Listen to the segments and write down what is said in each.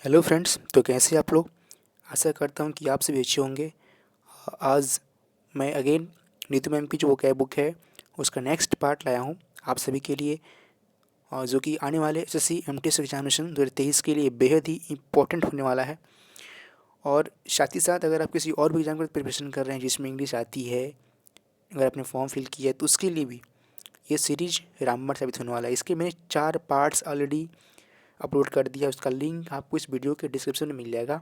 Hello friends, तो कैसे आप लोग। आशा करता हूँ कि आप सभी अच्छे होंगे। आज मैं अगेन नीतू मैम की जो वोकैब बुक है उसका नेक्स्ट पार्ट लाया हूँ आप सभी के लिए, जो कि आने वाले एसएससी एमटीएस एग्जामिनेशन 2023 के लिए बेहद ही इम्पोर्टेंट होने वाला है। और साथ ही साथ अगर आप किसी और भी एग्जाम का प्रिपरेशन कर रहे हैं जिसमें इंग्लिश आती है, अगर आपने फॉर्म फिल किया है तो उसके लिए भी ये सीरीज रामबाण साबित होने वाला है। इसके मैंने 4 पार्ट्स ऑलरेडी अपलोड कर दिया, उसका लिंक आपको इस वीडियो के डिस्क्रिप्शन में मिल जाएगा।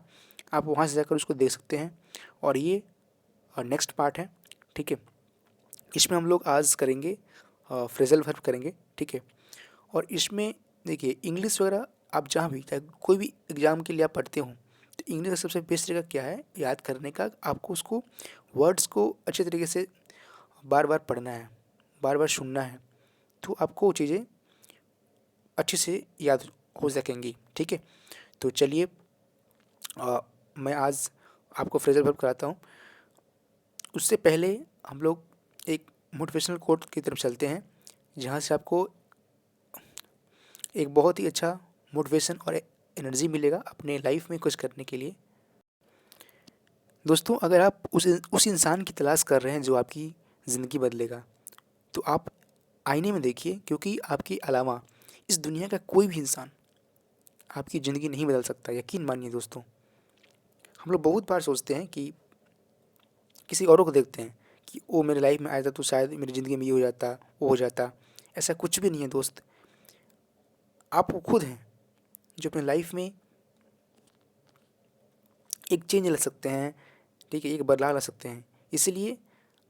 आप वहाँ से जाकर उसको देख सकते हैं। और ये नेक्स्ट पार्ट है, ठीक है। इसमें हम लोग आज करेंगे फ्रेजल वर्ब करेंगे, ठीक है। और इसमें देखिए इंग्लिश वगैरह आप जहाँ भी चाहे कोई भी एग्ज़ाम के लिए आप पढ़ते हो तो इंग्लिश का सबसे बेस्ट तरीका क्या है याद करने का, आपको उसको वर्ड्स को अच्छे तरीके से बार बार पढ़ना है, बार बार सुनना है, तो आपको वो चीज़ें अच्छे से याद हो सकेंगी, ठीक है। तो चलिए मैं आज आपको फ्रेजल वर्ब कराता हूँ। उससे पहले हम लोग एक मोटिवेशनल कोट की तरफ चलते हैं, जहाँ से आपको एक बहुत ही अच्छा मोटिवेशन और एनर्जी मिलेगा अपने लाइफ में कुछ करने के लिए। दोस्तों, अगर आप उस इंसान की तलाश कर रहे हैं जो आपकी ज़िंदगी बदलेगा, तो आप आईने में देखिए, क्योंकि आपके अलावा इस दुनिया का कोई भी इंसान आपकी ज़िंदगी नहीं बदल सकता। यकीन मानिए दोस्तों, हम लोग बहुत बार सोचते हैं कि किसी औरों को देखते हैं कि वो मेरे लाइफ में आया था तो शायद मेरी ज़िंदगी में ये हो जाता, वो हो जाता। ऐसा कुछ भी नहीं है दोस्त। आप वो खुद हैं जो अपने लाइफ में एक चेंज ला सकते हैं, ठीक है, एक बदलाव ला सकते हैं। इसलिए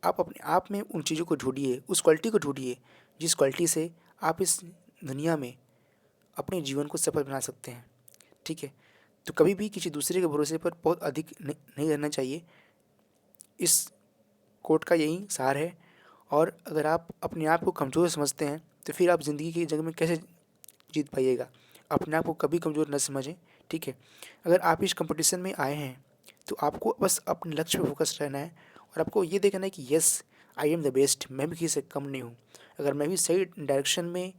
आप अपने आप में उन चीज़ों को ढूंढिए, उस क्वालिटी को ढूंढिए जिस क्वालिटी से आप इस दुनिया में अपने जीवन को सफल बना सकते हैं, ठीक है। तो कभी भी किसी दूसरे के भरोसे पर बहुत अधिक नहीं रहना चाहिए। इस कोट का यही सार है। और अगर आप अपने आप को कमज़ोर समझते हैं तो फिर आप ज़िंदगी की जंग में कैसे जीत पाइएगा। अपने आप को कभी कमज़ोर न समझें, ठीक है। अगर आप इस कंपटीशन में आए हैं तो आपको बस अपने लक्ष्य पे फोकस रहना है और आपको ये देखना है कि yes, I am the best, मैं भी किसी से कम नहीं हूँ। अगर मैं भी सही डायरेक्शन में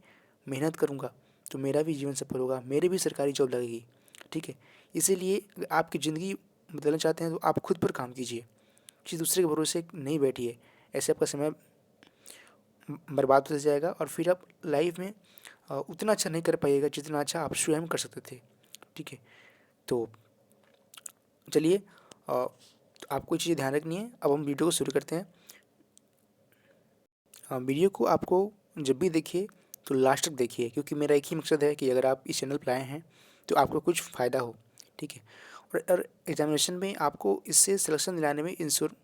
मेहनत करूँगा तो मेरा भी जीवन सफल होगा, मेरी भी सरकारी जॉब लगेगी, ठीक है। इसीलिए अगर आपकी ज़िंदगी बदलना चाहते हैं तो आप खुद पर काम कीजिए, किसी दूसरे के भरोसे नहीं बैठिए। ऐसे आपका समय बर्बाद होता जाएगा और फिर आप लाइफ में उतना अच्छा नहीं कर पाइएगा जितना अच्छा आप स्वयं कर सकते थे, ठीक है। तो चलिए, तो आपको ये चीज़ें ध्यान रखनी है। अब हम वीडियो को शुरू करते हैं। वीडियो को आपको जब भी देखिए तो लास्ट तक देखिए, क्योंकि मेरा एक ही मकसद है कि अगर आप इस चैनल पर आए हैं तो आपको कुछ फ़ायदा हो, ठीक है। और एग्जामिनेशन में आपको इससे सिलेक्शन दिलाने में इंश्योर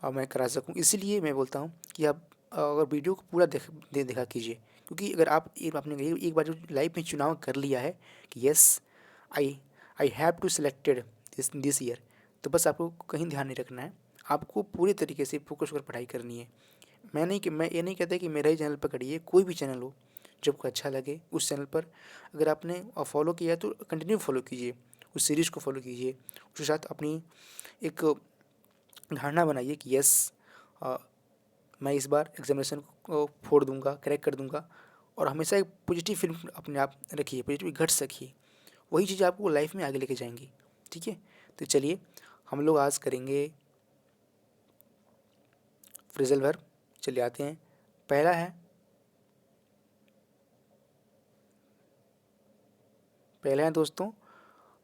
मैं करा सकूँ, इसीलिए मैं बोलता हूँ कि आप अगर वीडियो को पूरा देखा कीजिए। क्योंकि अगर आप आपने एक बार जो लाइफ में चुनाव कर लिया है कि yes, I I have to selected this year, तो बस आपको कहीं ध्यान नहीं रखना है। आपको पूरे तरीके से फोकस कर पढ़ाई करनी है। मैं ये नहीं कहता कि मेरा ही चैनल पकड़िए, कोई भी चैनल हो जब आपको अच्छा लगे उस चैनल पर अगर आपने फॉलो किया तो कंटिन्यू फॉलो कीजिए, उस सीरीज़ को फॉलो कीजिए। उसके साथ अपनी एक धारणा बनाइए कि यस, मैं इस बार एग्जामिनेशन को फोड़ दूंगा, क्रैक कर दूंगा। और हमेशा एक पॉजिटिव फीलिंग अपने आप रखिए, पॉजिटिव गट्स रखिए। वही चीज़ आपको लाइफ में आगे लेके जाएंगी, ठीक है। तो चलिए हम लोग आज करेंगे फ्रेजल वर्ब। चलिए आते हैं। पहला है, दोस्तों,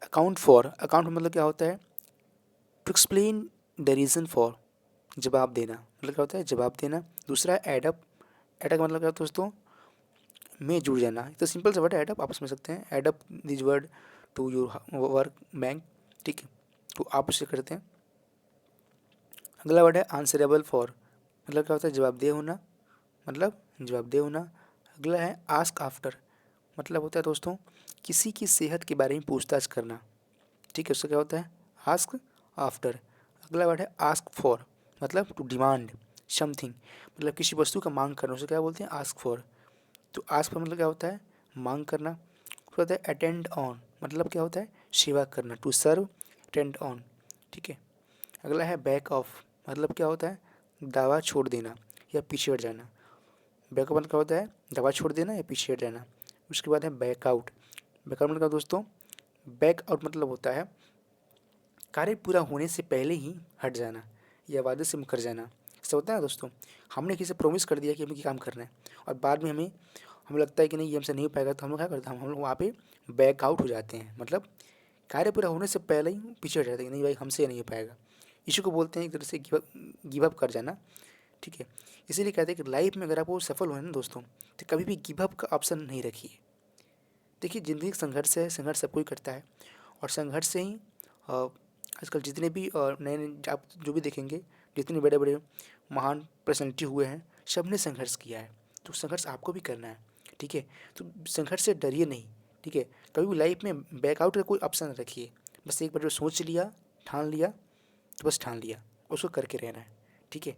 अकाउंट फॉर। अकाउंट मतलब क्या होता है? To explain the reason for, जवाब देना मतलब क्या होता है? जवाब देना। दूसरा है एडअप। एडअप मतलब क्या होता है दोस्तों? में जुड़ जाना। तो सिंपल सा वर्ड है एडअप, आप समझ सकते हैं। Add up this word to your work bank, ठीक है। तो आप उसे करते हैं। अगला वर्ड है आंसरेबल फॉर, मतलब क्या होता है? जवाबदेह होना, मतलब जवाबदेह होना। अगला है आस्क आफ्टर, मतलब होता है दोस्तों किसी की सेहत के बारे में पूछताछ करना, ठीक है। उसका क्या होता है? Ask after. अगला वर्ड है आस्क फॉर, मतलब टू डिमांड समथिंग, मतलब किसी वस्तु का मांग करना, उसे क्या बोलते हैं? Ask for. तो आस्क फॉर मतलब क्या होता है? मांग करना। फिर होता है अटेंड ऑन, मतलब क्या होता है? सेवा करना, टू सर्व, अटेंड ऑन, ठीक है। अगला है बैक ऑफ, मतलब क्या होता है? दावा छोड़ देना या पीछे हट जाना। बैकअप मतलब क्या होता है? दावा छोड़ देना या पीछे हट जाना। उसके बाद है बैकआउट। बैकआउट मतलब क्या दोस्तों? बैक आउट मतलब होता है कार्य पूरा होने से पहले ही हट जाना या वादे से मुकर जाना। ऐसा होता है दोस्तों, हमने किसी से प्रॉमिस कर दिया कि हमें ये काम करना है और बाद में हमें लगता है कि नहीं ये हमसे नहीं हो पाएगा, तो हम लोग क्या करते हैं, हम लोग वहाँ पे बैक आउट हो जाते हैं। मतलब कार्य पूरा होने से पहले ही पीछे हट जाते हैं कि नहीं भाई हमसे ये नहीं हो पाएगा। इसी को बोलते हैं एक तरह से गिव अप कर जाना। ठीक है, इसीलिए कहते हैं कि लाइफ में अगर आपको सफल होना है ना दोस्तों, तो कभी भी गिव अप का ऑप्शन नहीं रखिए। देखिए ज़िंदगी संघर्ष है, संघर्ष सब कोई करता है और संघर्ष से ही आजकल जितने भी नए नए आप जो भी देखेंगे, जितने बड़े बड़े महान पर्सनैलिटी हुए हैं, सब ने संघर्ष किया है। तो संघर्ष आपको भी करना है। ठीक है, तो संघर्ष से डरिए नहीं। ठीक है, कभी भी लाइफ में बैकआउट का कोई ऑप्शन न रखिए। बस एक बार जो सोच लिया, ठान लिया, तो बस ठान लिया, उसको करके रहना है। ठीक है,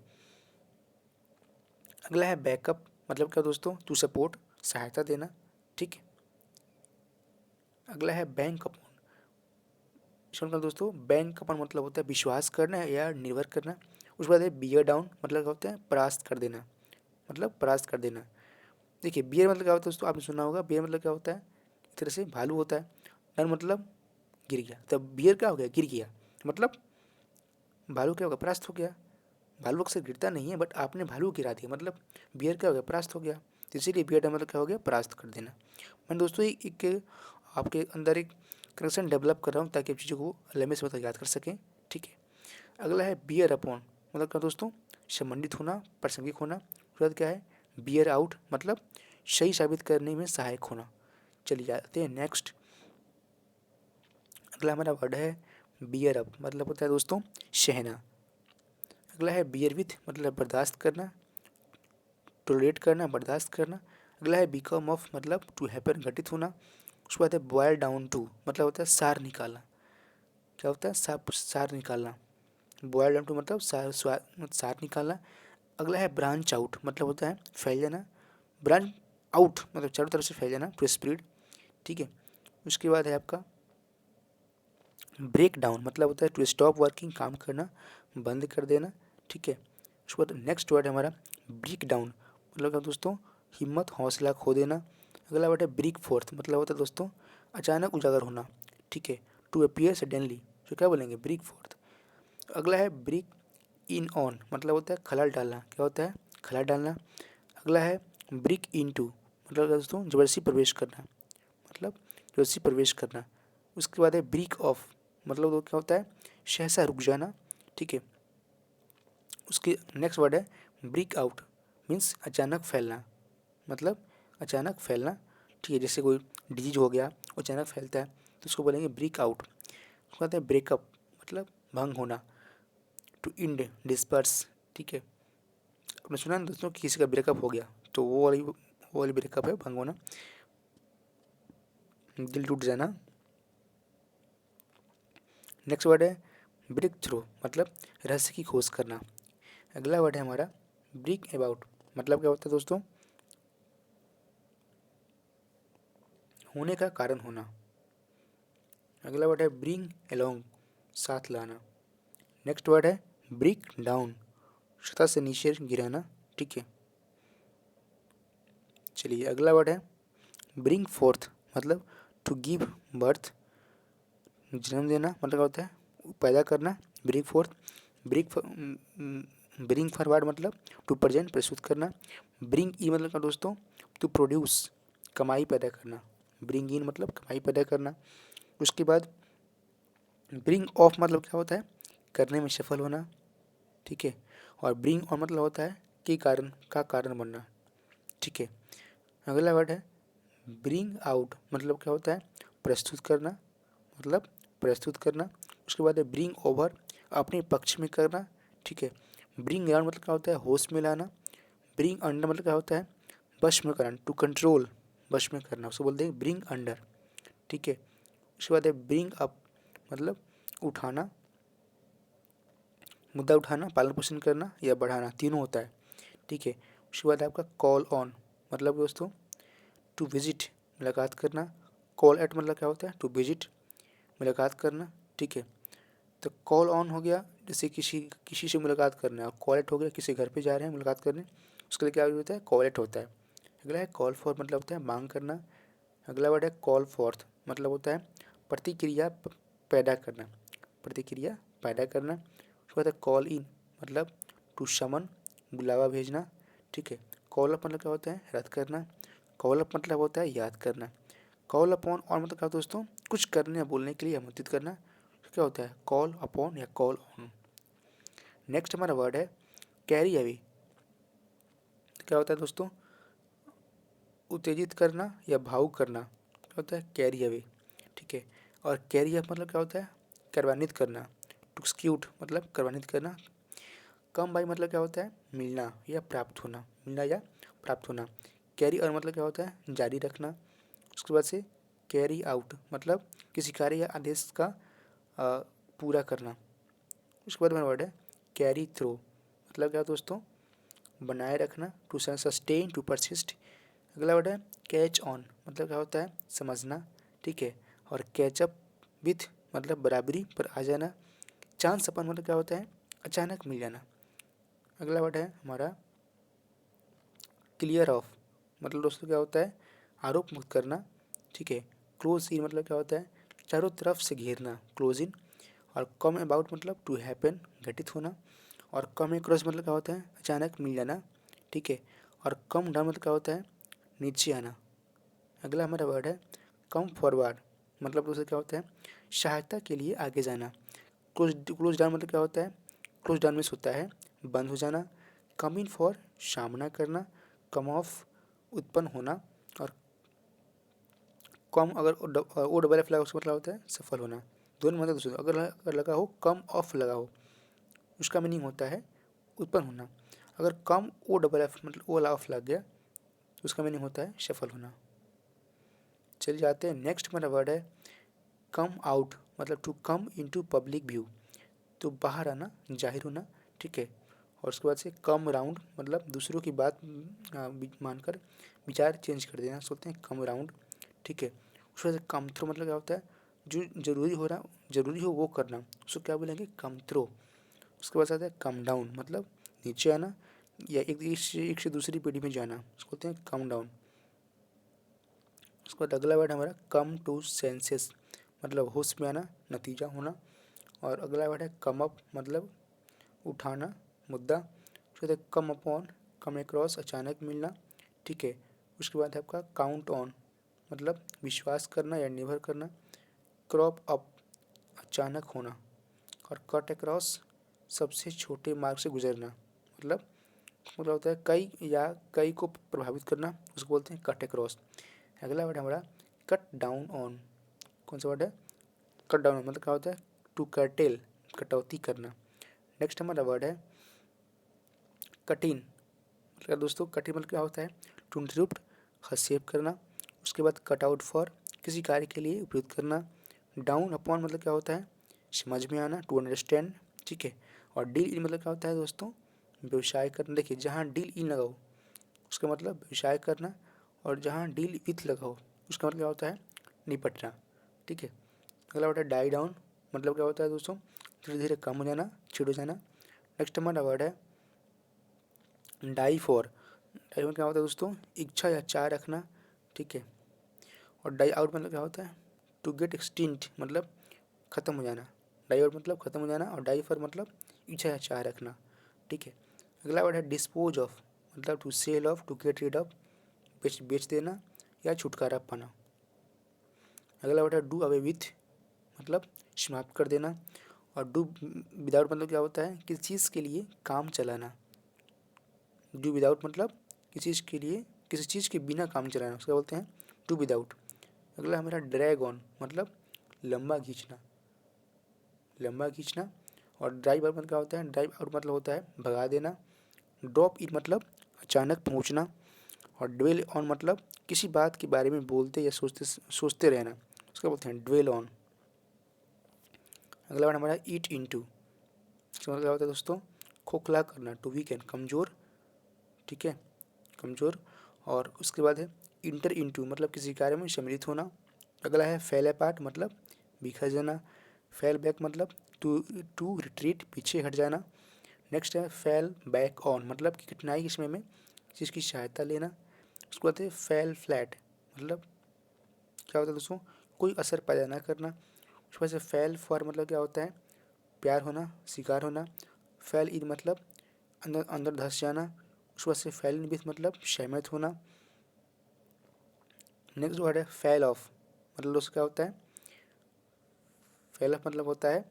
अगला है बैकअप। मतलब क्या दोस्तों, टू सपोर्ट, सहायता देना। ठीक है, अगला है बैंक अपॉन। इसका दोस्तों बैंक अपॉन मतलब होता है विश्वास करना या निर्भर करना। उसके बाद है बियर डाउन, मतलब क्या होता है परास्त कर देना, मतलब परास्त कर देना। देखिए बियर मतलब क्या होता है दोस्तों, आपने सुना होगा, बियर मतलब क्या होता है, एक तरह से भालू होता है। डाउन मतलब गिर गया, तब बियर क्या हो गया, गिर गया। मतलब भालू क्या होगा, परास्त हो गया। भालू अक्सर गिरता नहीं है, बट आपने भालू गिरा दिया, मतलब बियर क्या हो गया, परास्त हो गया। तो इसीलिए बियर डाउन मतलब क्या हो गया, परास्त कर देना। मैं दोस्तों एक आपके अंदर एक कनेक्शन डेवलप कर रहा हूँ ताकि आप चीज़ों को लंबे समय तक याद कर सकें। ठीक है, अगला है बियर अपॉन, मतलब क्या दोस्तों, संबंधित होना, प्रासंगिक होना। उसके बाद क्या है बियर आउट, मतलब सही साबित करने में सहायक होना। चलिए जाते हैं नेक्स्ट। अगला हमारा वर्ड है बियर अप, मतलब होता है दोस्तों सहना। अगला है बियर विथ, मतलब बर्दाश्त करना, टोलरेट करना, बर्दाश्त करना। अगला है बिकम ऑफ, मतलब टू हैपन, घटित होना। उसके बाद है बॉयल डाउन टू, मतलब होता है सार निकालना। क्या होता है, सार निकालना। बॉयल डाउन टू मतलब सार निकालना। अगला है ब्रांच आउट, मतलब होता है फैल जाना। ब्रांच आउट मतलब चारों तरफ से फैल जाना, टू स्प्रेड। ठीक है, उसके बाद है आपका ब्रेक डाउन, मतलब होता है टू स्टॉप वर्किंग, काम करना, बंद कर देना। ठीक है, उसके बाद नेक्स्ट वर्ड है हमारा ब्रेक डाउन, मतलब क्या दोस्तों, हिम्मत हौसला खो देना। अगला वर्ड है ब्रेक फोर्थ, मतलब होता है दोस्तों अचानक उजागर होना। ठीक है, टू अपीयर सडनली, तो क्या बोलेंगे ब्रेक फोर्थ। अगला है ब्रेक इन ऑन, मतलब होता है खलल डालना। क्या होता है, खलल डालना। अगला है ब्रेक इन टू, मतलब दोस्तों जबरदस्ती प्रवेश करना, मतलब जबरदस्ती प्रवेश करना। उसके बाद है ब्रेक ऑफ, मतलब वो क्या होता है सहसा रुक जाना। ठीक है, उसके नेक्स्ट वर्ड है ब्रेक आउट, मीन्स अचानक फैलना, मतलब अचानक फैलना। ठीक है, जैसे कोई डिजीज हो गया वो अचानक फैलता है तो उसको बोलेंगे ब्रेक आउट। उसके बाद है ब्रेकअप, मतलब भंग होना, टू इंड, डिस्पर्स। ठीक है, आपने सुना ना दोस्तों कि किसी का ब्रेकअप हो गया, तो वो वाली ब्रेकअप है, भंग होना, दिल टूट जाना। नेक्स्ट वर्ड है ब्रेक थ्रू, मतलब रहस्य की खोज करना। अगला वर्ड है हमारा ब्रेक अबाउट, मतलब क्या होता है दोस्तों, होने का कारण होना। अगला वर्ड है ब्रिंग अलोंग, साथ लाना। नेक्स्ट वर्ड है ब्रेक डाउन, सतह से नीचे गिराना। ठीक है, चलिए अगला वर्ड है ब्रिंग फोर्थ, मतलब टू गिव बर्थ, जन्म देना, मतलब क्या होता है पैदा करना। Bring fourth, bring bring forward मतलब टू प्रेजेंट, प्रस्तुत करना। ब्रिंग ई मतलब क्या दोस्तों, टू प्रोड्यूस, कमाई पैदा करना। ब्रिंग इन मतलब कमाई पैदा करना। उसके बाद ब्रिंग ऑफ मतलब क्या होता है, करने में सफल होना। ठीक है, और ब्रिंग ऑन मतलब होता है कि कारण का कारण बनना। ठीक है, अगला वर्ड है ब्रिंग आउट, मतलब क्या होता है प्रस्तुत करना, मतलब प्रस्तुत करना। उसके बाद है ब्रिंग ओवर, अपने पक्ष में करना। ठीक है, ब्रिंग अराउंड मतलब क्या होता है होश में लाना। ब्रिंग अंडर मतलब क्या होता है वश में करना, टू कंट्रोल, वश में करना, उसको बोलते हैं ब्रिंग अंडर। ठीक है, उसके बाद है ब्रिंग अप, मतलब उठाना, मुद्दा उठाना, पालन पोषण करना या बढ़ाना, तीनों होता है। ठीक है, उसके बाद है आपका कॉल ऑन, मतलब दोस्तों टू विजिट, मुलाकात करना। कॉल एट मतलब क्या होता है टू विजिट, मुलाकात करना। ठीक है, तो कॉल ऑन हो गया जैसे किसी किसी से मुलाकात करना है, कॉल एट हो गया किसी घर पे जा रहे हैं मुलाकात करने, उसके लिए क्या होता है कॉल एट होता है। अगला है कॉल फॉर, मतलब होता है मांग करना। अगला वर्ड है कॉल फॉर्थ, मतलब होता है प्रतिक्रिया पैदा करना, प्रतिक्रिया पैदा करना। उसके बाद है कॉल इन, मतलब टू समन, बुलावा भेजना। ठीक है, कॉल अप मतलब क्या होता है, रद्द करना। कॉल अप मतलब होता है याद करना। कॉल अपॉन और मतलब क्या होता है दोस्तों, कुछ करने या बोलने के लिए आमंत्रित करना। तो क्या होता है, कॉल अपॉन या कॉल ऑन। नेक्स्ट हमारा वर्ड है कैरी अवे। क्या होता है दोस्तों, उत्तेजित करना या भावुक करना। क्या होता है, कैरी अवे। ठीक है, और कैरी अप मतलब क्या होता है, करवान्वित करना। टू एक्सक्यूट मतलब करवान्वित करना। कम बाई मतलब क्या होता है, मिलना या प्राप्त होना, मिलना या प्राप्त होना। कैरी और मतलब क्या होता है, जारी रखना। उसके बाद से कैरी आउट मतलब किसी कार्य या आदेश का पूरा करना। उसके बाद में वर्ड है कैरी थ्रू, मतलब क्या दोस्तों, बनाए रखना। To sustain, to persist. अगला वर्ड है कैच ऑन, मतलब क्या होता है, समझना। ठीक है, और कैचअप विथ मतलब बराबरी पर आ जाना। चांस अपन मतलब क्या होता है, अचानक मिल जाना। अगला वर्ड है हमारा क्लियर ऑफ, मतलब दोस्तों क्या होता है, आरोप मुक्त करना। ठीक है, क्लोज इन मतलब क्या होता है, चारों तरफ से घेरना, क्लोज इन। और कम अबाउट मतलब टू हैपन, घटित होना। और कम एक्रॉस मतलब क्या होता है, अचानक मिल जाना। ठीक है, और कम डाउन मतलब क्या होता है, नीचे आना। अगला हमारा वर्ड है कम फॉरवर्ड, मतलब दोस्तों क्या होता है, सहायता के लिए आगे जाना। क्लोज डाउन मतलब क्या होता है, क्लोज डाउन मीन्स होता है बंद हो जाना। कम इन फॉर सामना करना। कम ऑफ उत्पन्न होना। और कम अगर ओ डबल एफ लगा उसका मतलब होता है सफल होना। दोनों मतलब दोस्तों अगर लगा हो, कम ऑफ लगा हो, उसका मीनिंग होता है उत्पन्न होना। अगर कम ओ डबल एफ मतलब ओ वाला ऑफ लग गया तो उसका मीनिंग होता है सफल होना। चलिए जाते हैं नेक्स्ट हमारा वर्ड है कम आउट, मतलब to come into public view, तो बाहर आना, जाहिर होना। ठीक है, और उसके बाद से कम राउंड मतलब दूसरों की बात मानकर विचार चेंज कर देना, सोचते हैं कम राउंड। ठीक है, उसके बाद से कम थ्रो मतलब क्या होता है, जो जरूरी हो वो करना, उसको क्या बोलेंगे, कम थ्रो। उसके बाद आता है कम डाउन, मतलब नीचे आना या एक से दूसरी पीढ़ी में जाना, उसको बोलते हैं कम डाउन। उसके बाद अगला वर्ड हमारा कम टू सेंसेस, मतलब होश में आना, नतीजा होना। और अगला वर्ड है कम अप, मतलब उठाना, मुद्दा। उसके बाद कम अपॉन, कम एक्रॉस, अचानक मिलना। ठीक है, उसके बाद है आपका काउंट ऑन, मतलब विश्वास करना या निर्भर करना। क्रॉप अप, अचानक होना। और कट अक्रॉस, सबसे छोटे मार्ग से गुजरना, मतलब होता है कई को प्रभावित करना, उसको बोलते हैं कट अक्रॉस। अगला वर्ड हमारा कट डाउन ऑन, कौन सा वर्ड है, कट डाउन मतलब क्या होता है, टू कर्टेल, कटौती करना। नेक्स्ट हमारा वर्ड है कठिन, मतलब दोस्तों कठिन मतलब क्या होता है, टू इंटरप्ट, हस्तक्षेप करना। उसके बाद कट आउट फॉर, किसी कार्य के लिए उपयुक्त करना। डाउन अपॉन मतलब क्या होता है, समझ में आना, टू अंडरस्टैंड। ठीक है, और डील इन मतलब क्या होता है दोस्तों, व्यवसाय करना। देखिए जहाँ डील इन लगाओ उसका मतलब व्यवसाय करना, और जहाँ डील विथ लगाओ उसका मतलब क्या होता है, निपटना। ठीक है, अगला वर्ड है डाई डाउन, मतलब क्या होता है दोस्तों, धीरे धीरे कम हो जाना, छिड़ हो जाना। नेक्स्ट हमारा वर्ड है डाई फॉर, डाई में क्या होता है दोस्तों, इच्छा या चाह रखना। ठीक है, और डाई आउट मतलब क्या होता है, टू गेट एक्सटिंक्ट, मतलब ख़त्म हो जाना। डाई आउट मतलब ख़त्म हो जाना, और डाई फॉर मतलब इच्छा या चाह रखना। ठीक है, अगला वर्ड है डिस्पोज ऑफ, मतलब to sell off, to get rid of, बेच देना या छुटकारा पाना। अगला वर्ड है डू अवे विथ, मतलब समाप्त कर देना। और डू विदाउट मतलब क्या होता है, किसी चीज़ के लिए काम चलाना। डू विदाउट मतलब किसी चीज़ के बिना काम चलाना, उसका बोलते हैं डू विदाउट। अगला हमारा ड्रैग ऑन, मतलब लंबा खींचना, लंबा खींचना। और ड्राइव आउट मतलब क्या होता है, ड्राइव आउट मतलब होता है भगा देना। ड्रॉप इन मतलब अचानक पहुंचना। और ड्वेल ऑन मतलब किसी बात के बारे में बोलते या सोचते रहना, उसका बोलते हैं ड्वेल ऑन। अगला वर्ड हमारा ईट इनटू, इसका मतलब क्या होता है दोस्तों, खोखला करना, टू वीकन, कमज़ोर। ठीक है, कमज़ोर। और उसके बाद है इंटर इनटू, मतलब किसी कार्य में सम्मिलित होना। अगला है फेल अपार्ट, मतलब बिखर जाना। फेल बैक मतलब टू टू रिट्रीट, पीछे हट जाना। नेक्स्ट है फेल बैक ऑन, मतलब कि कठिनाई के समय में चीज़ की सहायता लेना। उसके बाद है फेल फ्लैट, मतलब क्या होता है दोस्तों, कोई असर पैदा ना करना। उसके बाद से फैल फॉर मतलब क्या होता है, प्यार होना, शिकार होना। फैल इन मतलब अंदर अंदर धंस जाना। उसके बाद से फैल इन विथ मतलब सहमत होना। नेक्स्ट वर्ड है फैल ऑफ, मतलब उसका क्या होता है, फैल ऑफ मतलब होता है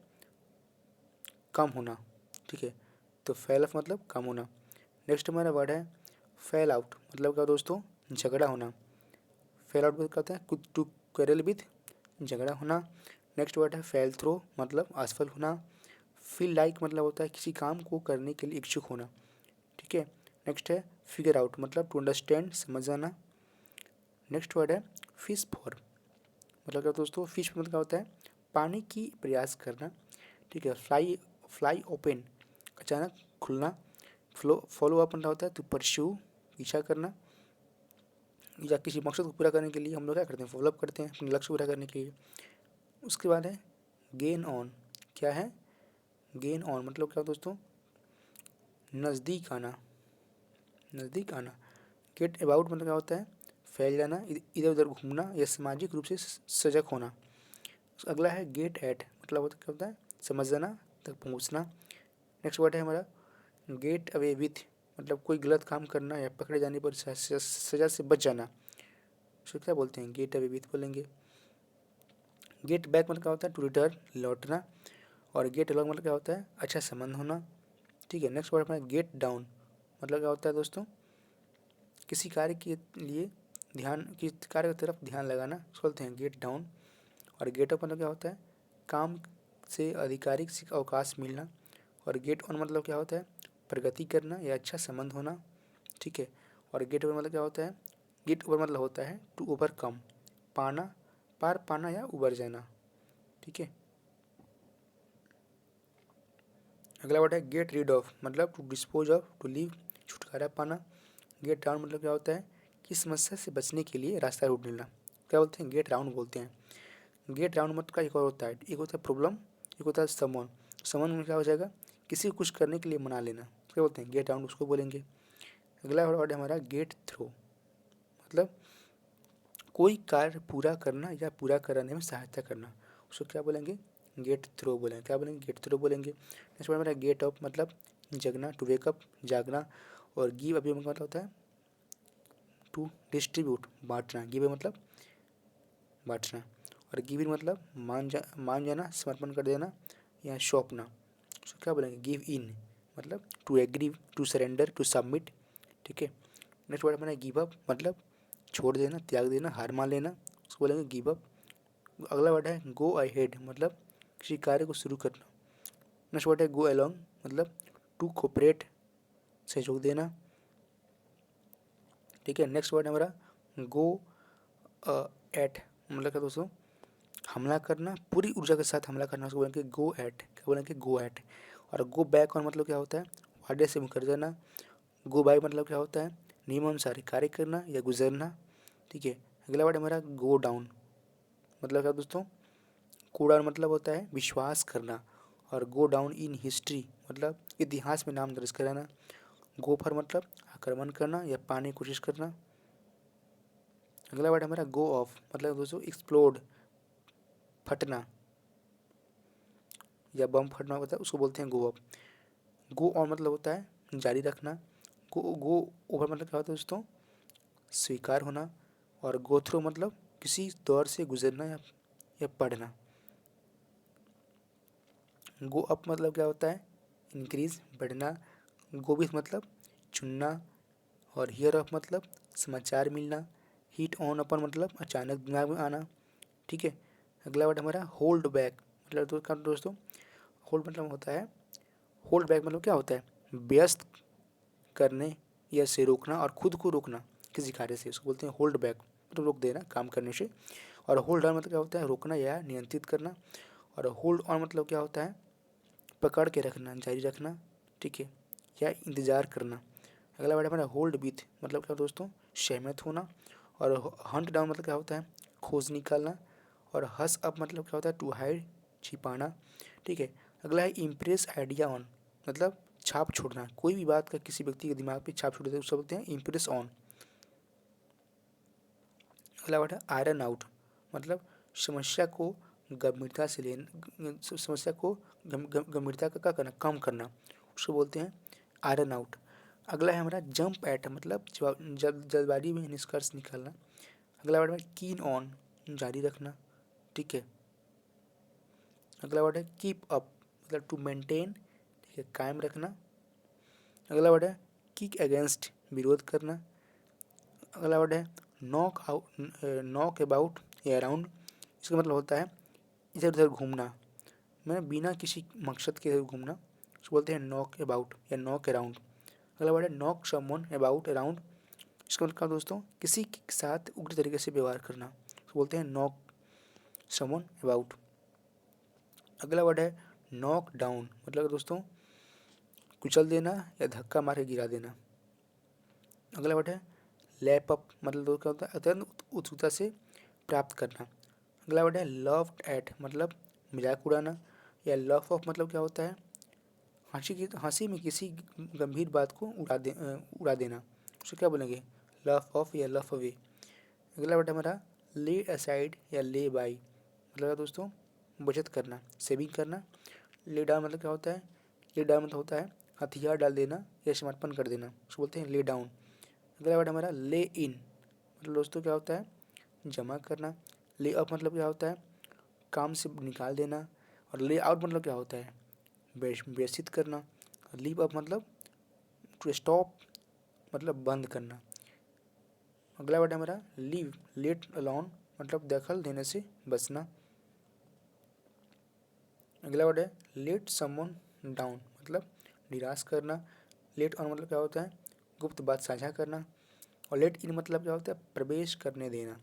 कम होना, ठीक है। तो फैल ऑफ मतलब कम होना। नेक्स्ट हमारा वर्ड है फैल आउट, मतलब क्या दोस्तों, झगड़ा होना। फेल आउट मतलब क्या होता है, कुछ टू करेल विथ, झगड़ा होना। नेक्स्ट वर्ड है फेल थ्रो, मतलब असफल होना। फील लाइक मतलब होता है किसी काम को करने के लिए इच्छुक होना, ठीक है। नेक्स्ट है फिगर आउट, मतलब टू अंडरस्टैंड, समझ जाना। नेक्स्ट वर्ड है फिश फॉर, मतलब क्या दोस्तों, फिश मतलब क्या होता है, पानी की प्रयास करना, ठीक है। फ्लाई फ्लाई ओपन, अचानक खुलना। फॉलो अप मतलब होता है टू परस्यू, पीछा करना, या किसी मकसद को पूरा करने के लिए हम लोग क्या करते हैं, फॉलोअप करते हैं अपने लक्ष्य पूरा करने के लिए। उसके बाद है गेन ऑन, क्या है, गेन ऑन मतलब क्या दोस्तों, नज़दीक आना, नज़दीक आना। गेट अबाउट मतलब क्या होता है, फैल जाना, इधर उधर घूमना या सामाजिक रूप से सजग होना। अगला है गेट एट, मतलब होता क्या होता है, समझ जाना, तक पहुँचना। नेक्स्ट वर्ड है हमारा गेट अवे विथ, मतलब कोई गलत काम करना या पकड़े जाने पर सजा से बच जाना। उसको क्या बोलते हैं, गेट अवे विथ बोलेंगे। गेट बैक मतलब क्या होता है, टू रिटर्न, लौटना। और गेट अलॉन्ग मतलब क्या होता है, अच्छा संबंध होना, ठीक है। नेक्स्ट वर्ड हमारा गेट डाउन, मतलब क्या होता है दोस्तों, किसी कार्य के लिए ध्यान, किसी कार्य की तरफ ध्यान लगाना, उसको बोलते हैं गेट डाउन। और गेट अप मतलब क्या होता है, काम से आधिकारिक अवकाश मिलना। और गेट ऑन मतलब क्या होता है, प्रगति करना या अच्छा संबंध होना, ठीक है। और गेट ओवर मतलब क्या होता है, गेट ओवर मतलब होता है टू ओवरकम, पाना, पार पाना या उबर जाना, ठीक है। अगला वर्ड है गेट रीड ऑफ, मतलब to dispose of, to leave, छुटकारा पाना। गेट राउंड मतलब क्या होता है कि समस्या से बचने के लिए रास्ता ढूंढ लेना, क्या बोलते हैं, गेट राउंड बोलते हैं। गेट राउंड मतलब का एक और होता है, एक होता है प्रॉब्लम, एक होता है समन। समन में क्या हो जाएगा, किसी को कुछ करने के लिए मना लेना, क्या बोलते हैं, गेट राउंड उसको बोलेंगे। अगला वर्ड है हमारा गेट थ्रो, मतलब कोई कार्य पूरा करना या पूरा कराने में सहायता करना, उसको क्या बोलेंगे, गेट थ्रो बोलेंगे, क्या बोलेंगे, गेट थ्रो बोलेंगे। नेक्स्ट वर्ड हमारा गेट अप, मतलब जगना, टू वेकअप, जागना। और गिव अप मतलब होता है टू डिस्ट्रीब्यूट, बांटना, गिव मतलब बांटना। और गिव इन मतलब मान जाना, समर्पण कर देना या सौंपना, उसको क्या बोलेंगे, गिव इन, मतलब to agree, to surrender, to submit, ठीक है। नेक्स्ट वर्ड हमारा गिव अप, मतलब छोड़ देना, त्याग देना, हार मान लेना, उसको बोलेंगे गिव अप। अगला वर्ड है गो अहेड, मतलब किसी कार्य को शुरू करना। नेक्स्ट वर्ड है गो अलोंग, मतलब टू कोऑपरेट, सहयोग देना, ठीक है। नेक्स्ट वर्ड है हमारा गो एट, मतलब क्या दोस्तों, हमला करना, पूरी ऊर्जा के साथ हमला करना, उसको बोलेंगे गो एट, क्या बोलेंगे, गो एट। और गो बैक और मतलब क्या होता है, वादे से मुकर जाना। गो बाय मतलब क्या होता है, नियमानुसार कार्य करना या गुजरना, ठीक है। अगला वर्ड हमारा गो डाउन, मतलब क्या दोस्तों, कूड़ा मतलब होता है विश्वास करना। और गो डाउन इन हिस्ट्री मतलब इतिहास में नाम दर्ज कराना। गो फॉर मतलब आक्रमण करना या पाने की कोशिश करना। अगला वर्ड हमारा गो ऑफ, मतलब दोस्तों एक्सप्लोड, फटना या बम फटना होता है, उसको बोलते हैं गो ऑफ। गो ऑन मतलब होता है जारी रखना। गो ओवर मतलब क्या होता है दोस्तों, स्वीकार होना। और गो थ्रू मतलब किसी दौर से गुजरना या पढ़ना। गो अप मतलब क्या होता है, इंक्रीज, बढ़ना। गो विथ मतलब चुनना। और हियर ऑफ मतलब समाचार मिलना। हीट ऑन अपन मतलब अचानक दिमाग में आना, ठीक है। अगला वर्ड हमारा होल्ड बैक, मतलब दोस्तों होल्ड मतलब होता है, होल्ड बैक मतलब क्या होता है, व्यस्त करने या से रोकना और खुद को रोकना किसी कार्य से, उसको बोलते हैं होल्ड बैक, मतलब रोक देना काम करने से। और होल्ड ऑन मतलब क्या होता है, रोकना या नियंत्रित करना। और होल्ड ऑन मतलब क्या होता है, पकड़ के रखना, जारी रखना, ठीक है, या इंतज़ार करना। अगला वर्ड हमारा होल्ड विथ, मतलब क्या दोस्तों, सहमत होना। और हंट डाउन मतलब क्या होता है, खोज निकालना। और हस अप मतलब क्या होता है, टू हाइड, छिपाना, ठीक है। अगला है इम्प्रेस आइडिया ऑन, मतलब छाप छोड़ना, कोई भी बात का किसी व्यक्ति के दिमाग पे छाप छोड़ देते हैं, उसको बोलते हैं इम्प्रेस ऑन। अगला वर्ड है आयरन आउट, मतलब समस्या को गंभीरता से समस्या को गंभीरता का क्या करना, कम करना, उसको बोलते हैं आयरन आउट। अगला है हमारा जंप एट, मतलब जल्दबाजी में निष्कर्ष निकालना। अगला वर्ड है कीन ऑन, जारी रखना, ठीक है। अगला वर्ड है कीप अप, मतलब टू मेंटेन, ठीक है, कायम रखना। अगला वर्ड है किक अगेंस्ट, विरोध करना। अगला वर्ड है नॉक अबाउट या अराउंड, इसका मतलब होता है इधर उधर घूमना, मैं बिना किसी मकसद के इधर घूमना, उसको बोलते हैं नॉक अबाउट या नॉक अराउंड। अगला वर्ड है नॉक समवन अबाउट अराउंड, इसका मतलब दोस्तों किसी के साथ उग्र तरीके से व्यवहार करना, उसको बोलते हैं नॉक समवन अबाउट। अगला वर्ड है नॉक डाउन, मतलब दोस्तों कुचल देना या धक्का मार के गिरा देना। अगला वर्ड है लैप अप, मतलब दोस्त क्या होता है अत्यंत उत्सुकता से प्राप्त करना। अगला वर्ड है लव्ड एट, मतलब मजाक उड़ाना, या लव ऑफ मतलब क्या होता है हंसी में किसी गंभीर बात को उड़ा देना, उसे क्या बोलेंगे लव ऑफ या लव अवे। अगला वर्ड है हमारा ले असाइड या ले बाई, मतलब दोस्तों बचत करना, सेविंग करना। ले डाउन मतलब क्या होता है, ले डाउन मतलब होता है हथियार डाल देना या समर्पण कर देना, उसको बोलते हैं ले डाउन। अगला वर्ड हमारा ले इन, मतलब दोस्तों क्या होता है जमा करना। ले अप मतलब क्या होता है काम से निकाल देना। और ले आउट मतलब क्या होता है व्यवस्थित करना। लीव अप मतलब टू स्टॉप, मतलब बंद करना। अगला वर्ड है हमारा लीव लेट अलोन, मतलब दखल देने से बचना। अगला वर्ड है लेट समवन डाउन, मतलब निराश करना। लेट ऑन मतलब क्या होता है गुप्त बात साझा करना। और लेट इन मतलब क्या होता है प्रवेश करने देना।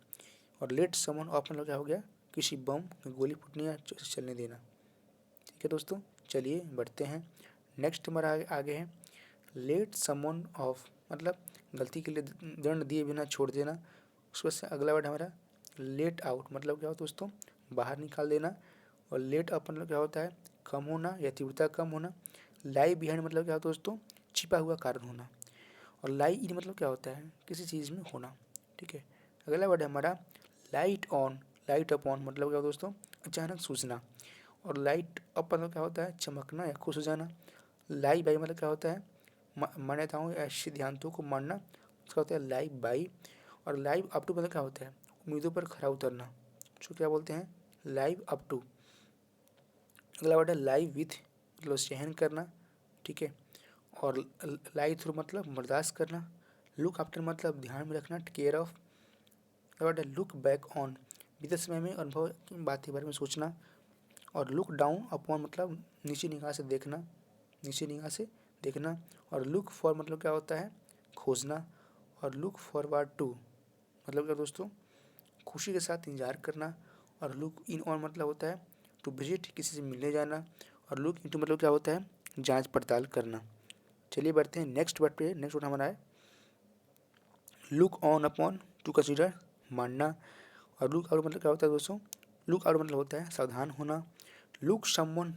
और लेट समवन ऑफ मतलब क्या हो गया किसी बम गोली फूटने या चलने देना। ठीक है दोस्तों, चलिए बढ़ते हैं। नेक्स्ट हमारा आगे है लेट समवन ऑफ, मतलब गलती के लिए दंड दिए बिना छोड़ देना। उसके बाद अगला वर्ड हमारा लेट आउट, मतलब क्या होता है दोस्तों बाहर निकाल देना। और लेट अप मतलब क्या होता है कम होना या तीव्रता कम होना। लाई बिहाइंड मतलब क्या होता है दोस्तों छिपा हुआ कारण होना। और लाई इन मतलब क्या होता है किसी चीज़ में होना, ठीक है। अगला वर्ड है हमारा light on, light up on मतलब क्या होता है दोस्तों अचानक सूझना। और लाइट अप मतलब क्या होता है चमकना या खुश हो जाना। लाई बाई मतलब क्या होता है मान्यताओं या सिद्धांतों को मानना, उसका होता है लाइव बाई। और लाइव अप टू मतलब क्या होता है उम्मीदों पर खरा उतरना, उसको क्या बोलते हैं लाइव अप टू। अगला वर्ड है लाइव विथ, मतलब सहन करना, ठीक है। और लाई थ्रू मतलब बर्दाश्त करना। लुक आफ्टर मतलब ध्यान में रखना, केयर ऑफ। वर्ड है लुक बैक ऑन, बीते समय में अनुभव की बात के बारे में सोचना। और लुक डाउन अपॉन मतलब नीचे निगाह से देखना, नीचे निगाह से देखना। और लुक फॉर मतलब क्या होता है खोजना। और लुक फॉरवर्ड टू मतलब क्या दोस्तों खुशी के साथ इंतजार करना। और लुक इन ऑन मतलब होता है टू विजिट, किसी से मिलने जाना। और लुक इनटू मतलब क्या होता है जांच पड़ताल करना। चलिए बढ़ते हैं नेक्स्ट वर्ड पे। नेक्स्ट वर्ड हमारा है look on upon, to consider, मानना। और लुक आउट मतलब क्या होता है दोस्तों लुक आउट मतलब होता है सावधान होना। लुक समवन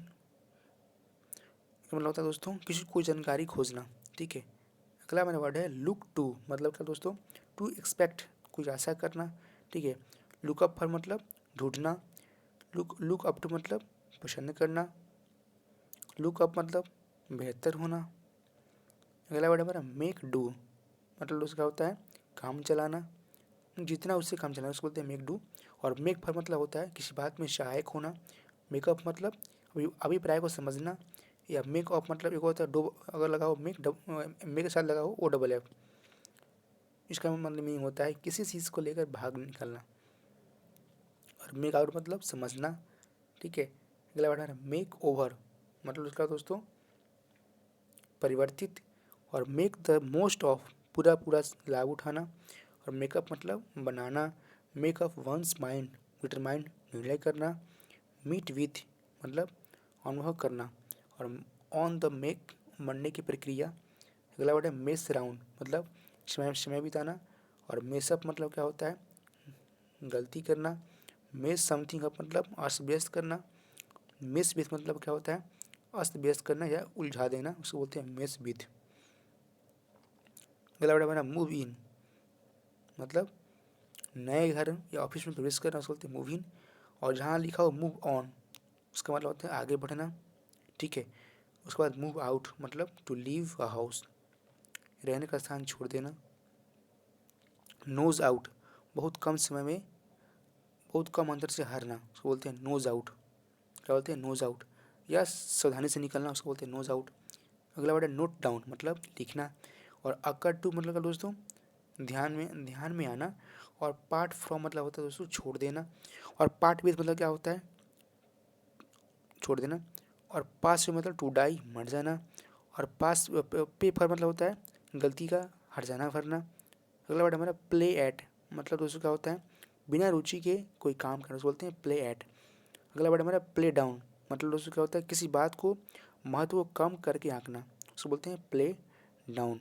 मतलब होता है दोस्तों किसी कोई जानकारी खोजना, ठीक है। अगला मेरा वर्ड है लुक टू, मतलब क्या दोस्तों टू एक्सपेक्ट, कुछ आशा करना, ठीक है। लुक अप फॉर मतलब ढूंढना। लुक अप टू मतलब पसंद करना। लुक अप मतलब बेहतर होना। अगला वर्ड हमारा मेक डू, मतलब उसका होता है काम चलाना, जितना उससे काम चलाना उसको बोलते हैं मेक डू। और मेक फॉर मतलब होता है किसी बात में सहायक होना। मेकअप मतलब अभिप्राय को समझना। या मेक ऑफ मतलब एक होता है डो, अगर लगाओ मेक के साथ लगाओ ओ डबल एफ, इसका मतलब मीनिंग होता है किसी चीज़ को लेकर भाग निकलना। और मेक आउट मतलब समझना, ठीक है। अगला वर्ड है मेक ओवर, मतलब उसका दोस्तों परिवर्तित। और मेक द मोस्ट ऑफ पूरा पूरा लाभ उठाना। और मेकअप मतलब बनाना। Make up once mind determined निर्णय करना। मीट विथ मतलब अनुभव करना। और ऑन द मेक मरने की प्रक्रिया। अगला वर्ड है मेस राउंड, मतलब समय समय बिताना। और मेसअप मतलब क्या होता है गलती करना। मेस समथिंग अप मतलब अस्त व्यस्त करना। मेस विथ मतलब क्या होता है अस्त व्यस्त करना या उलझा देना, उसको बोलते हैं मेस विथ। अगला वर्ड हमारा मूव इन, मतलब नए घर या ऑफिस में प्रवेश करना, उसको बोलते हैं मूव इन। और जहाँ लिखा हो मूव ऑन, उसका मतलब होता है आगे बढ़ना, ठीक है। उसके बाद मूव आउट मतलब टू लीव अ हाउस, रहने का स्थान छोड़ देना। नोज आउट, बहुत कम समय में बहुत कम अंतर से हारना, उसको बोलते हैं नोज आउट। क्या बोलते हैं? नोज आउट, या सावधानी से निकलना, उसको बोलते हैं नोज आउट। अगला वर्ड है नोट डाउन मतलब लिखना। और अकर टू मतलब क्या दोस्तों? ध्यान में आना। और पार्ट फ्रॉम मतलब होता है दोस्तों छोड़ देना। और पार्ट विथ मतलब क्या होता है? छोड़ देना। और पास में मतलब टू डाई मर जाना। और पास पे फर मतलब होता है गलती का हर्जाना भरना। अगला वर्ड हमारा प्ले एट मतलब दोस्तों क्या होता है? बिना रुचि के कोई काम करना, उसको बोलते हैं प्ले एट। अगला वर्ड हमारा प्ले डाउन मतलब दोस्तों क्या होता है? किसी बात को महत्व को कम करके आंकना, उसको बोलते हैं प्ले डाउन।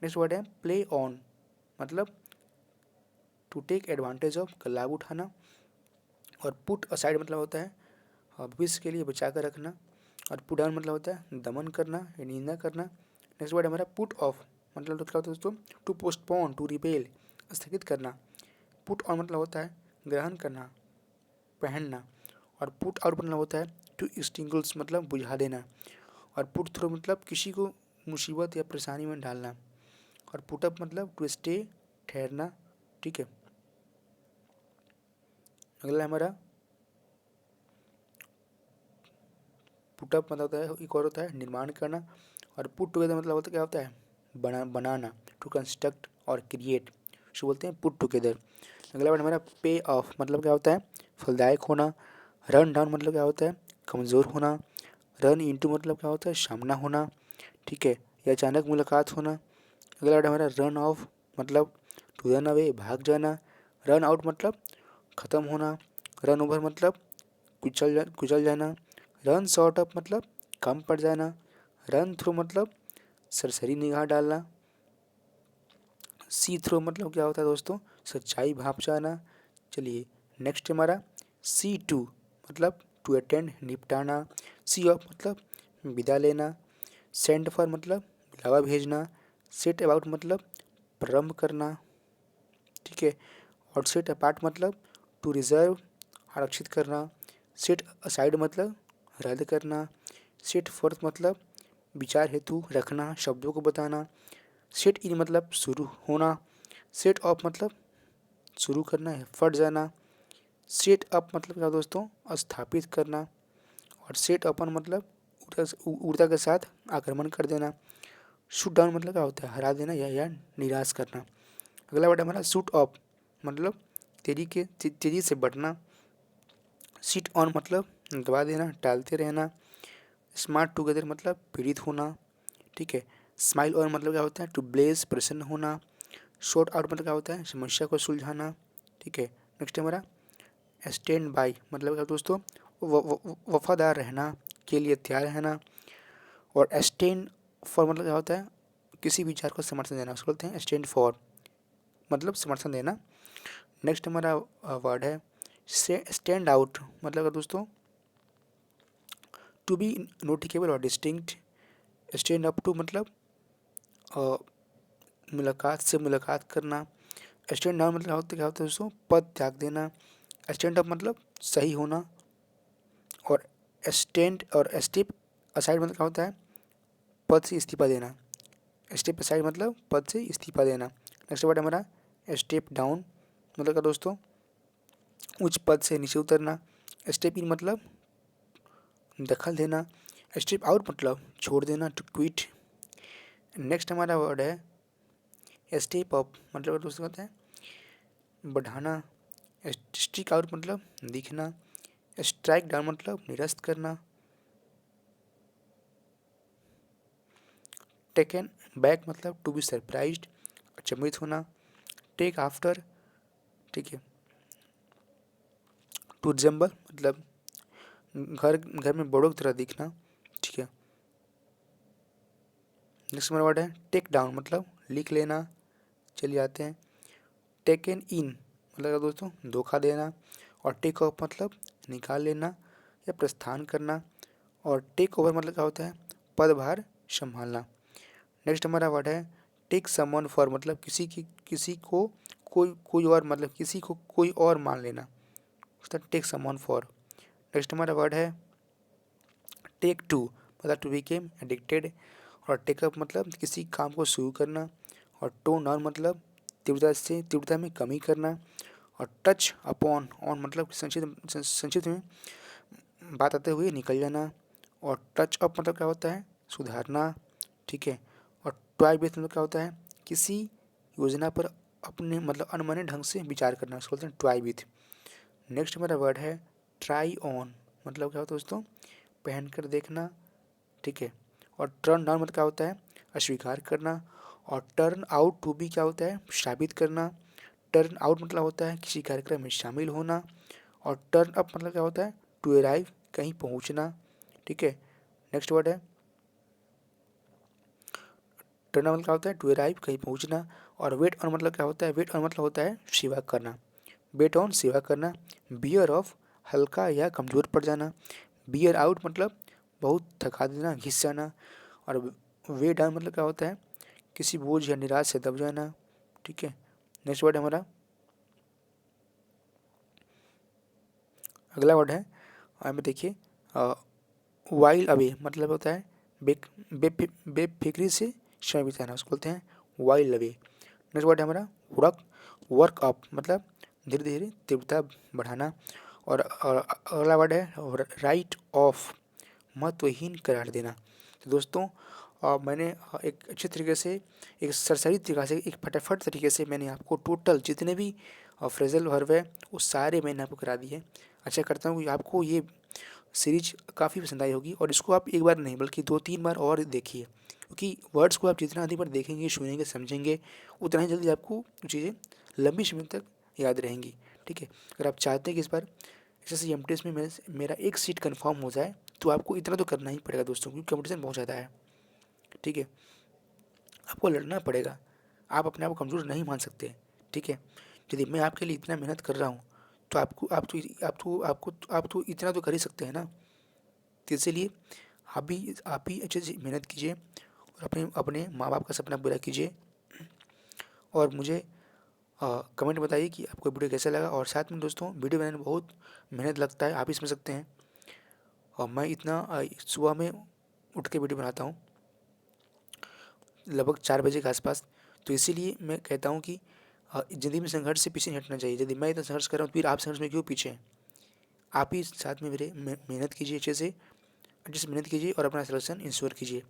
नेक्स्ट वर्ड है प्ले ऑन मतलब टू टेक एडवांटेज ऑफ, का लाभ उठाना। और पुट असाइड मतलब होता है भविष्य के लिए बचा कर रखना। और पुट डाउन मतलब होता है दमन करना या निंदा करना। नेक्स्ट वर्ड हमारा पुट ऑफ मतलब क्या होता है दोस्तों? टू पोस्टपोन, टू रिपेल, स्थगित करना। पुट ऑन मतलब होता है ग्रहण करना, पहनना। और पुट आउट मतलब होता है टू एक्सटिंग्विश मतलब बुझा देना। और पुट थ्रू मतलब किसी को मुसीबत या परेशानी में डालना। और पुट अप मतलब टू स्टे, ठहरना, ठीक है। अगला हमारा पुटअप मतलब होता है, एक और होता है निर्माण करना। और पुट टुगेदर मतलब होता है क्या होता है? बनाना, टू कंस्ट्रक्ट और क्रिएट, उसको बोलते हैं पुट टुगेदर। अगला वर्ड हमारा पे ऑफ मतलब क्या होता है? फलदायक होना। रन डाउन मतलब क्या होता है? कमज़ोर होना। रन इंटू मतलब क्या होता है? सामना होना, ठीक है, या अचानक मुलाकात होना। अगला वर्ड हमारा रन ऑफ मतलब टू रन अवे, भाग जाना। रन आउट मतलब ख़त्म होना। रन ओवर मतलब कुचल जाना। रन शॉर्ट अप मतलब कम पड़ जाना। रन थ्रू मतलब सरसरी निगाह डालना। सी थ्रू मतलब क्या होता है दोस्तों? सच्चाई भाप जाना। चलिए नेक्स्ट हमारा सी टू मतलब टू अटेंड, निपटाना। सी ऑफ मतलब विदा लेना। सेंड फॉर मतलब बुलावा भेजना। सेट अबाउट मतलब प्रारंभ करना, ठीक है। और सेट अपार्ट मतलब टू रिजर्व, आरक्षित करना। सेट असाइड मतलब रद्द करना। सेट फोर्थ मतलब विचार हेतु रखना, शब्दों को बताना। सेट इन मतलब शुरू होना। सेट ऑफ मतलब शुरू करना है, फट जाना। सेट अप मतलब क्या दोस्तों? स्थापित करना। और सेट अपन मतलब ऊर्जा के साथ आक्रमण कर देना। शूट डाउन मतलब क्या होता है? हरा देना या निराश करना। अगला वर्ड हमारा शूट ऑफ मतलब तेजी से बढ़ना। सीट ऑन मतलब दबा देना, टालते रहना। स्मार्ट टुगेदर मतलब पीड़ित होना, ठीक है। स्माइल ऑन मतलब क्या होता है? टू ब्लेस, प्रसन्न होना। शॉर्ट आउट मतलब क्या होता है? समस्या को सुलझाना, ठीक है। नेक्स्ट हमारा स्टैंड बाई मतलब क्या दोस्तों? वफादार रहना, के लिए तैयार रहना। और स्टैंड फॉर मतलब क्या होता है? किसी विचार को समर्थन देना, उसको बोलते हैं स्टैंड फॉर मतलब समर्थन देना। नेक्स्ट हमारा वर्ड है स्टैंड आउट मतलब क्या दोस्तों? टू बी नोटिकेबल और डिस्टिंक्ट। स्टैंड अप टू मतलब अ, मुलाकात से मुलाकात करना। स्टैंड डाउन मतलब क्या होता है दोस्तों? पद त्याग देना। स्टैंड अप मतलब सही होना। और स्टैंड और स्टेप असाइड मतलब क्या होता है? पद से इस्तीफा देना। स्टेप असाइड मतलब पद से इस्तीफा देना। नेक्स्ट वर्ड हमारा स्टेप डाउन मतलब क्या दोस्तों? उच्च पद से नीचे उतरना। स्टेप इन मतलब दखल देना। स्टेप आउट मतलब छोड़ देना, टू क्विट। नेक्स्ट हमारा वर्ड है स्टेप अप मतलब दोस्तों होता है बढ़ाना। स्टिक आउट मतलब दिखना। स्ट्राइक डाउन मतलब निरस्त करना। टेकन बैक मतलब टू बी सरप्राइज्ड, अचंभित होना। टेक आफ्टर, ठीक है। टू रिजेंबल मतलब घर घर में बड़ों की तरह दिखना, ठीक है। नेक्स्ट हमारा वर्ड है टेक डाउन मतलब लिख लेना। चलिए आते हैं टेकन इन मतलब क्या दोस्तों? धोखा देना। और टेक ऑफ मतलब निकाल लेना या प्रस्थान करना। और टेक ओवर मतलब क्या होता है? पदभार संभालना। नेक्स्ट हमारा वर्ड है टेक समवन फॉर मतलब किसी को कोई और मतलब किसी को कोई और मान लेना, टेक समवन फॉर। नेक्स्ट हमारा वर्ड है टेक टू, मतलब टू बिकेम एडिक्टेड। और टेकअप मतलब किसी काम को शुरू करना। और टोन डाउन मतलब तीव्रता में कमी करना। और टच अपॉन, ऑन मतलब संक्षिप्त में बात आते हुए निकल जाना। और टच अप मतलब क्या होता है, सुधारना, ठीक है। और ट्राई बेस मतलब क्या होता है, किसी योजना पर अपने मतलब अनमने ढंग से विचार करना, उसको बोलते हैं ट्राई विथ। नेक्स्ट हमारा वर्ड है ट्राई ऑन, मतलब क्या होता है दोस्तों, पहन कर देखना, ठीक है। और टर्न डाउन मतलब क्या होता है, अस्वीकार करना। और टर्न आउट टू बी क्या होता है, साबित करना। टर्न आउट मतलब होता है किसी कार्यक्रम में शामिल होना। और टर्न अप मतलब क्या होता है, टू अराइव, कहीं पहुंचना, ठीक है। नेक्स्ट वर्ड है टर्न अप मतलब क्या होता है, टू अराइव, कहीं पहुंचना। और वेट ऑन मतलब क्या होता है, वेट ऑन मतलब होता है सेवा करना, वेट ऑन, सेवा करना। बियर ऑफ, हल्का या कमज़ोर पड़ जाना। बियर आउट मतलब बहुत थका देना, घिस जाना। और वे डाउन मतलब क्या होता है, किसी बोझ या निराश से दब जाना, ठीक है। नेक्स्ट वर्ड हमारा अगला वर्ड है हमें देखिए वाइल अवे, मतलब होता है बेफिक्री से समय बिताना, उसको बोलते हैं वाइल अवे। नेक्स्ट वर्ड है हमारा वर्क वर्क अप, मतलब धीरे धीरे तीव्रता बढ़ाना। और अगला वर्ड है राइट ऑफ, महत्वहीन करार देना। तो दोस्तों मैंने एक अच्छे तरीके से, एक सरसरी तरीके से, एक फटाफट तरीके से मैंने आपको टोटल जितने भी फ्रेजल वर्ब है वो सारे मैंने आपको करा दिए। आशा करता हूँ कि आपको ये सीरीज काफ़ी पसंद आई होगी, और इसको आप एक बार नहीं बल्कि 2-3 बार और देखिए, क्योंकि वर्ड्स को आप जितना अधिक बार देखेंगे, सुनेंगे, समझेंगे, उतना ही जल्दी आपको चीज़ें लंबी समय तक याद रहेंगी, ठीक है। अगर आप चाहते हैं कि इस बार जैसे एमटीएस में मेरा एक सीट कंफर्म हो जाए, तो आपको इतना तो करना ही पड़ेगा दोस्तों, क्योंकि कंपटीशन बहुत ज़्यादा है, ठीक है। आपको लड़ना पड़ेगा, आप अपने आप को कमज़ोर नहीं मान सकते, ठीक है। यदि मैं आपके लिए इतना मेहनत कर रहा हूँ, तो आप तो इतना तो कर ही सकते हैं ना। तो इसीलिए आप भी अच्छे से मेहनत कीजिए, और अपने अपने माँ बाप का सपना पूरा कीजिए। और मुझे कमेंट बताइए कि आपको वीडियो कैसा लगा। और साथ में दोस्तों, वीडियो बनाने में बहुत मेहनत लगता है, आप ही समझ सकते हैं। और मैं इतना सुबह में उठ के वीडियो बनाता हूँ, लगभग 4 बजे के आसपास। तो इसीलिए मैं कहता हूँ कि ज़िंदगी में संघर्ष से पीछे नहीं हटना चाहिए। यदि मैं इतना संघर्ष कर रहा हूँ, तो फिर आप संघर्ष में क्यों पीछे हैं। आप ही साथ में मेरे मेहनत कीजिए, अच्छे से मेहनत कीजिए, और अपना सिलेक्शन इंश्योर कीजिए।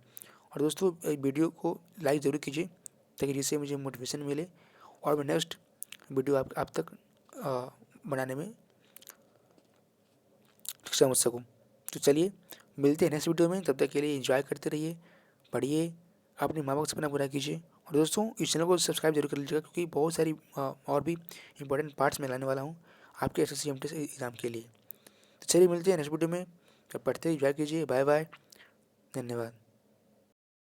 और दोस्तों वीडियो को लाइक ज़रूर कीजिए, ताकि जिससे मुझे मोटिवेशन मिले, और मैं नेक्स्ट वीडियो आप तक बनाने में समझ सकूँ। तो चलिए मिलते हैं नेक्स्ट वीडियो में, तब तक के लिए एंजॉय करते रहिए, पढ़िए, अपने माँ बाप का सपना पूरा कीजिए। और दोस्तों इस चैनल को सब्सक्राइब जरूर कर लीजिएगा, क्योंकि बहुत सारी और भी इंपॉर्टेंट पार्ट्स में लाने वाला हूँ आपके एसएससी एमटीएस एग्ज़ाम के लिए। तो चलिए मिलते हैं नेक्स्ट वीडियो में, तब पढ़ते एंजॉय कीजिए, बाय बाय, धन्यवाद।